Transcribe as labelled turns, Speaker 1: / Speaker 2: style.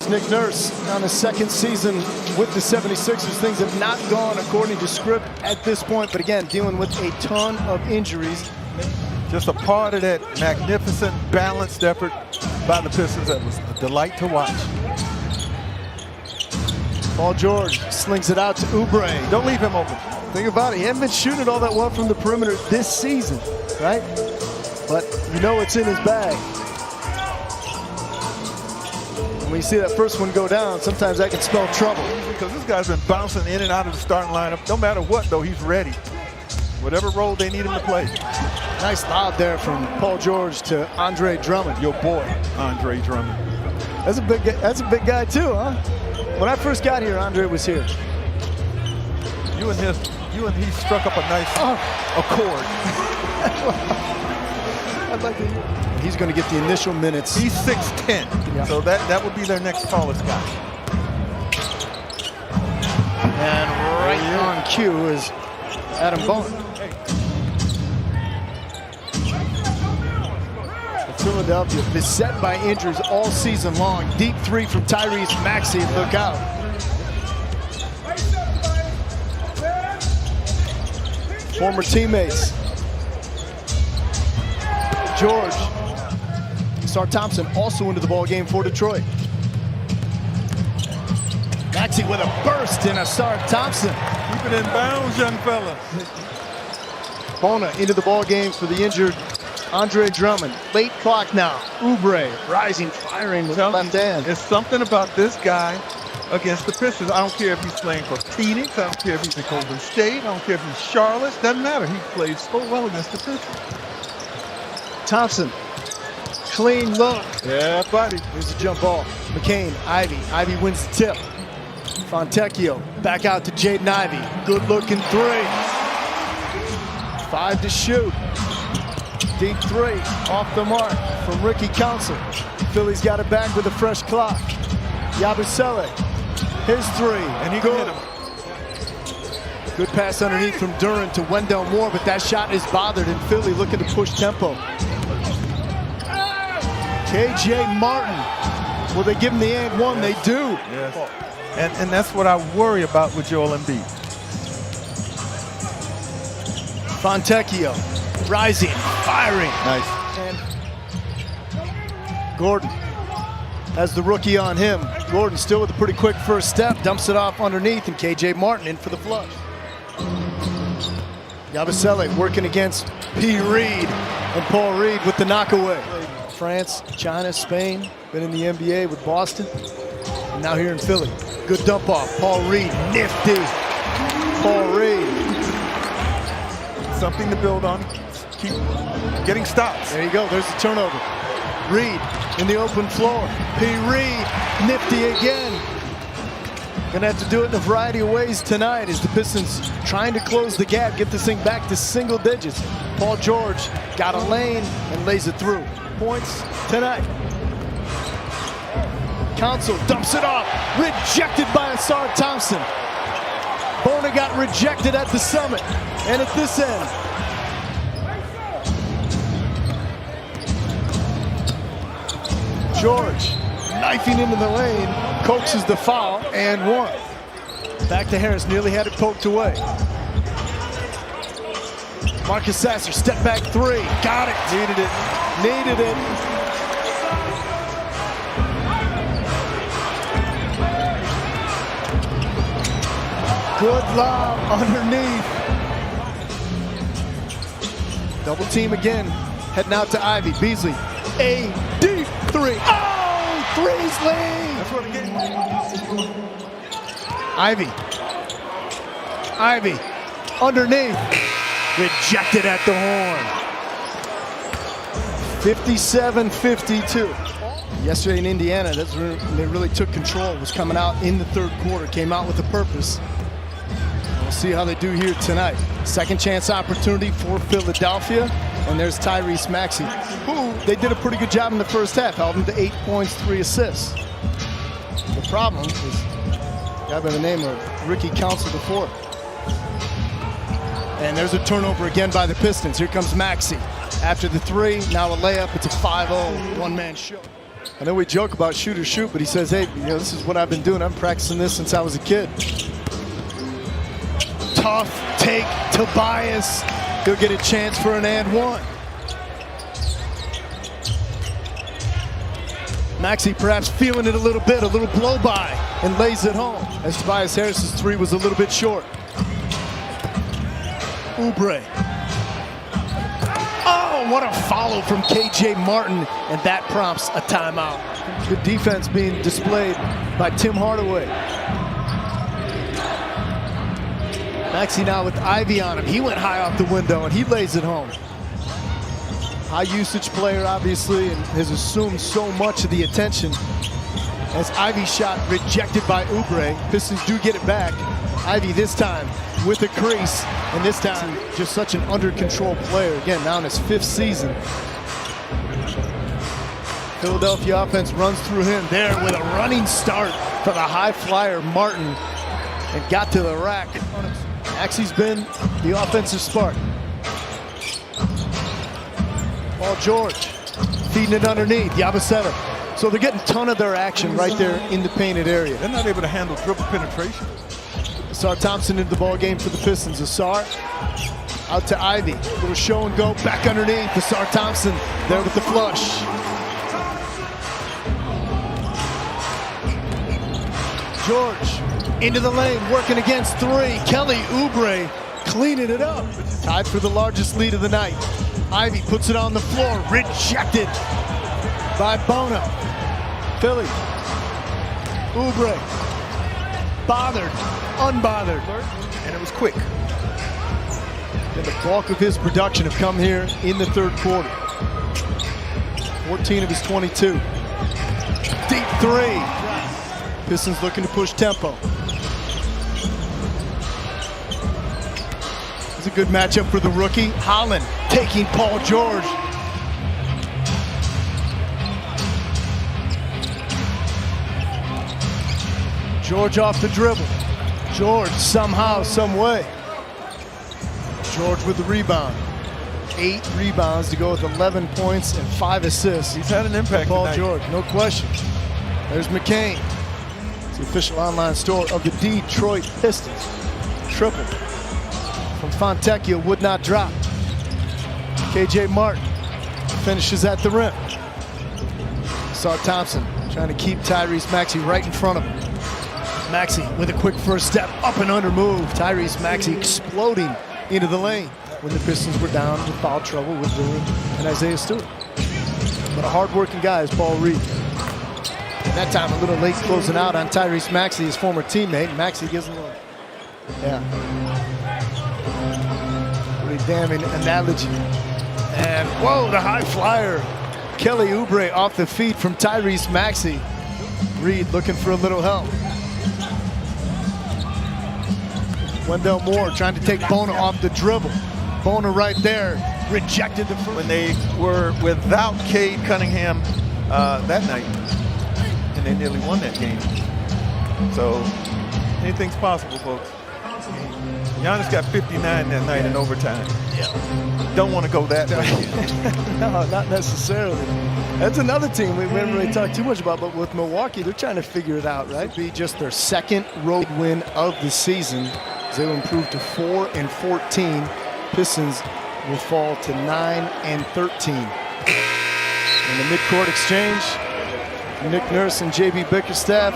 Speaker 1: It's Nick Nurse on his second season with the 76ers. Things have not gone according to script at this point, but again, dealing with a ton of injuries.
Speaker 2: Just a part of that magnificent, balanced effort by the Pistons that was a delight to watch.
Speaker 1: Paul George slings it out to Oubre.
Speaker 2: Don't leave him open.
Speaker 1: Think about it, he hasn't been shooting all that well from the perimeter this season, right? But you know it's in his bag. And when you see that first one go down, sometimes that can spell trouble.
Speaker 2: Because this guy's been bouncing in and out of the starting lineup. No matter what, though, he's ready. Whatever role they need him to play.
Speaker 1: Nice lob there from Paul George to Andre Drummond.
Speaker 2: Your boy, Andre Drummond.
Speaker 1: That's a big guy too, huh? When I first got here, Andre was here.
Speaker 2: You and he struck up a nice accord.
Speaker 1: I'd like to. He's going to get the initial minutes.
Speaker 2: He's 6'10", so that would be their next tallest guy.
Speaker 1: And right on cue is Adam Bowen. Philadelphia beset by injuries all season long. Deep three from Tyrese Maxey. Look out. Former teammates. George. Sar Thompson also into the ball game for Detroit. Maxey with a burst and a Sar Thompson.
Speaker 2: Keep it in bounds, young fella.
Speaker 1: Bona into the ball game for the injured Andre Drummond. Late clock now. Oubre rising, firing with left hand.
Speaker 2: There's something about this guy against the Pistons. I don't care if he's playing for Phoenix. I don't care if he's in Golden State. I don't care if he's Charlotte. Doesn't matter. He plays so well against the Pistons.
Speaker 1: Thompson. Clean look.
Speaker 2: Yeah, buddy.
Speaker 1: Here's the jump ball. McCain, Ivy. Ivy wins the tip. Fontecchio back out to Jaden Ivey. Good looking three. 5 to shoot. Deep three off the mark from Ricky Council. Philly's got it back with a fresh clock. Yabusele, his three.
Speaker 2: And he can hit him.
Speaker 1: Good pass underneath from Duran to Wendell Moore, but that shot is bothered, and Philly looking to push tempo. KJ Martin. Will they give him the and one? They do.
Speaker 2: Yes. And that's what I worry about with Joel Embiid.
Speaker 1: Fontecchio, rising, firing.
Speaker 2: Nice.
Speaker 1: And Gordon has the rookie on him. Gordon still with a pretty quick first step, dumps it off underneath, and KJ Martin in for the flush. Yabusele working against P. Reed, and Paul Reed with the knockaway. France, China, Spain, been in the NBA with Boston, and now here in Philly. Good dump off, Paul Reed, nifty. Paul Reed.
Speaker 2: Something to build on. Keep getting stops.
Speaker 1: There you go, there's the turnover. Reed in the open floor. P. Reed, nifty again. Gonna have to do it in a variety of ways tonight as the Pistons trying to close the gap, get this thing back to single digits. Paul George got a lane and lays it through. Points tonight. Council dumps it off, rejected by Sar Thompson. Bona got rejected at the summit, and at this end. George knifing into the lane, coaxes the foul, and one. Back to Harris, nearly had it poked away. Marcus Sasser, step back three, got it. Needed it, needed it. Good lob underneath. Double team again, heading out to Ivy. Beasley, a deep three. Oh, three's lead.
Speaker 2: That's what it gets.
Speaker 1: Ivy. Ivy, underneath. Rejected at the horn. 57-52. Yesterday in Indiana, that's when they really took control. Was coming out in the third quarter, came out with a purpose. We'll see how they do here tonight. Second chance opportunity for Philadelphia. And there's Tyrese Maxey, who they did a pretty good job in the first half, held him to 8 points, 3 assists. The problem is a guy by the name of Ricky Council IV. And there's a turnover again by the Pistons. Here comes Maxey. After the three, now a layup. It's a 5-0 one-man show. I know we joke about shoot or shoot, but he says, hey, this is what I've been doing. I'm practicing this since I was a kid. Tough take, Tobias. He'll get a chance for an and one. Maxey perhaps feeling it a little bit, a little blow by, and lays it home as Tobias Harris's three was a little bit short. Oubre. Oh, what a follow from KJ Martin, and that prompts a timeout. Good defense being displayed by Tim Hardaway. Maxey now with Ivy on him. He went high off the window, and he lays it home. High usage player, obviously, and has assumed so much of the attention. As Ivy's shot rejected by Oubre, Pistons do get it back. Ivy this time with a crease, and this time just such an under control player. Again, now in his 5th season. Philadelphia offense runs through him there with a running start for the high flyer Martin, and got to the rack. Maxey's been the offensive spark. Paul George feeding it underneath, Yabusele. So they're getting a ton of their action right there in the painted area.
Speaker 2: They're not able to handle dribble penetration.
Speaker 1: Asar Thompson into the ball game for the Pistons. Asar out to Ivy. Little show and go back underneath. Asar Thompson there with the flush. George into the lane, working against three. Kelly Oubre cleaning it up. Tied for the largest lead of the night. Ivy puts it on the floor, rejected by Bono. Philly. Oubre. Bothered, unbothered.
Speaker 2: And it was quick.
Speaker 1: And the bulk of his production have come here in the 3rd quarter. 14 of his 22. Deep three. Pistons looking to push tempo. It's a good matchup for the rookie. Holland taking Paul George. George off the dribble. George somehow, some way. George with the rebound. 8 rebounds to go with 11 points and 5 assists.
Speaker 2: He's had an impact
Speaker 1: Paul
Speaker 2: tonight.
Speaker 1: George, no question. There's McCain. It's the official online store of the Detroit Pistons. Triple from Fontecchio would not drop. KJ Martin finishes at the rim. Asar Thompson trying to keep Tyrese Maxey right in front of him. Maxey with a quick first step, up and under move. Tyrese Maxey exploding into the lane when the Pistons were down in foul trouble with Boone and Isaiah Stewart. But a hard-working guy is Paul Reed. And that time a little late closing out on Tyrese Maxey, his former teammate. Maxey gives him a little, pretty damning analogy. And whoa, the high flyer. Kelly Oubre off the feet from Tyrese Maxey. Reed looking for a little help. Wendell Moore trying to take Bono off the dribble. Bono right there, rejected the first.
Speaker 2: When they were without Cade Cunningham that night, and they nearly won that game. So anything's possible, folks. Giannis got 59 that night in overtime.
Speaker 1: Yeah.
Speaker 2: Don't want to go that way.
Speaker 1: No, not necessarily. That's another team we haven't really talked too much about, but with Milwaukee, they're trying to figure it out, right? Be just their 2nd road win of the season. They will improve to 4-14. Pistons will fall to 9-13. In the midcourt exchange, Nick Nurse and JB Bickerstaff.